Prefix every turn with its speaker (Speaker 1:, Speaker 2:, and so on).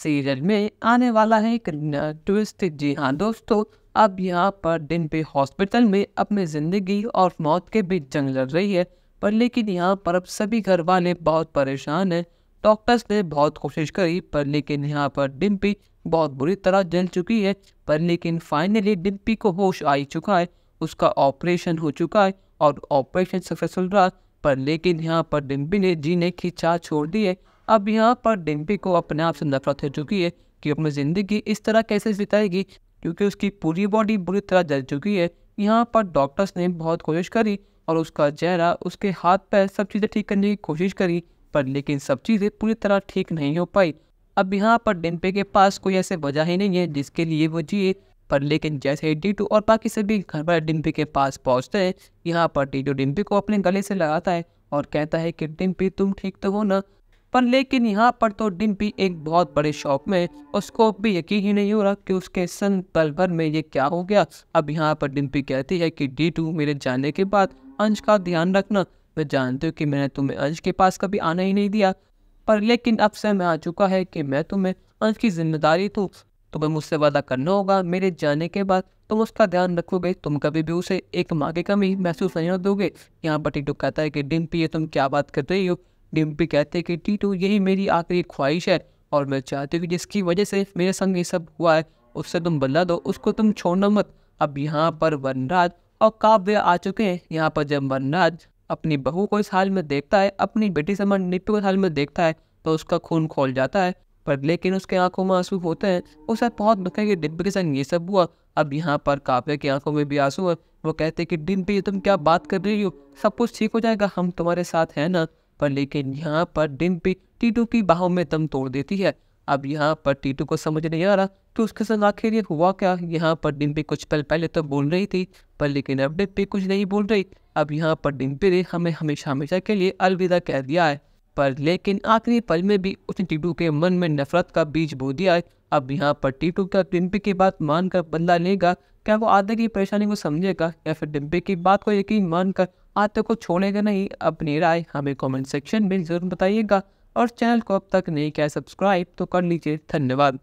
Speaker 1: Serial में आने वाला है एक नया ट्विस्ट। जी हाँ दोस्तों, अब यहाँ पर डिम्पी हॉस्पिटल में अपनी ज़िंदगी और मौत के बीच जंग लड़ रही है। पर लेकिन यहाँ पर अब सभी घर वाले बहुत परेशान हैं। डॉक्टर्स ने बहुत कोशिश करी पर लेकिन यहाँ पर डिम्पी बहुत बुरी तरह जल चुकी है। पर लेकिन फाइनली डिम्पी को होश आ ही चुका है, उसका ऑपरेशन हो चुका है और ऑपरेशन सक्सेसफुल रहा। पर लेकिन यहाँ पर डिम्पी ने जीने की चाह छोड़ दी है। अब यहाँ पर डिम्पी को अपने आप से नफरत हो चुकी है कि अपनी ज़िंदगी इस तरह कैसे बिताएगी, क्योंकि उसकी पूरी बॉडी बुरी तरह जल चुकी है। यहाँ पर डॉक्टर्स ने बहुत कोशिश करी और उसका चेहरा, उसके हाथ पैर सब चीज़ें ठीक करने की कोशिश करी, पर लेकिन सब चीज़ें पूरी तरह ठीक नहीं हो पाई। अब यहाँ पर डिम्पी के पास कोई ऐसे वजह ही नहीं है जिसके लिए वो जिए। पर लेकिन जैसे ही टीटू और बाकी सभी घर पर डिम्पी के पास पहुँचते हैं, यहाँ पर टीटू डिम्पी को अपने गले से लगाता है और कहता है कि डिम्पी तुम ठीक तो हो ना। पर लेकिन यहाँ पर तो डिम्पी एक बहुत बड़े शॉक में, उसको भी यकीन ही नहीं हो रहा कि उसके सन पल भर में ये क्या हो गया। अब यहाँ पर डिम्पी कहती है कि टीटू, मेरे जाने के बाद अंश का ध्यान रखना। मैं जानती हूँ कि मैंने तुम्हें अंश के पास कभी आना ही नहीं दिया, पर लेकिन अब समय आ चुका है कि मैं तुम्हें अंश की जिम्मेदारी दूँ। तुम्हें मुझसे वादा करना होगा, मेरे जाने के बाद तुम उसका ध्यान रखोगे, तुम कभी भी उसे एक माँ की कमी महसूस नहीं होने दोगे। यहाँ पर टीटू कहता है कि डिम्पी, ये तुम क्या बात कर रही हो। डिम्पी कहते हैं कि टीटू, यही मेरी आखिरी ख्वाहिश है और मैं चाहती हूँ कि जिसकी वजह से मेरे संग ये सब हुआ है उससे तुम बदला दो, उसको तुम छोड़ना मत। अब यहाँ पर वनराज और काव्य आ चुके हैं। यहाँ पर जब वनराज अपनी बहू को इस हाल में देखता है, अपनी बेटी समान निप्पी को इस हाल में देखता है, तो उसका खून खोल जाता है। पर लेकिन उसके आंखों में आंसू होते हैं, उसे बहुत दुख है कि डिम्पी के संग ये सब हुआ। अब यहाँ पर काव्य की आंखों में भी आंसू है। वो कहते हैं कि डिम्पी, तुम क्या बात कर रही हो, सब कुछ ठीक हो जाएगा, हम तुम्हारे साथ हैं ना। पर लेकिन यहाँ पर डिम्पी टीटू की बाहों में दम तोड़ देती है। अब यहाँ पर टीटू को समझ नहीं आ रहा कि उसके संग आखिर ये हुआ क्या। यहाँ पर डिम्पी कुछ पल पहले तो बोल रही थी, पर लेकिन अब डिम्पी कुछ नहीं बोल रही। अब यहाँ पर डिम्पी ने हमें हमेशा हमेशा के लिए अलविदा कह दिया है। पर लेकिन आखिरी पल में भी उसने टीटू के मन में नफरत का बीज बो दिया है। अब यहाँ पर टीटू क्या डिम्पी की बात मानकर बदला लेगा? क्या वो आदे की परेशानी को समझेगा या फिर डिम्पी की बात को यकीन मानकर आते को छोड़ेगा नहीं? अपनी राय हमें कमेंट सेक्शन में जरूर बताइएगा और चैनल को अब तक नहीं किया सब्सक्राइब तो कर लीजिए। धन्यवाद।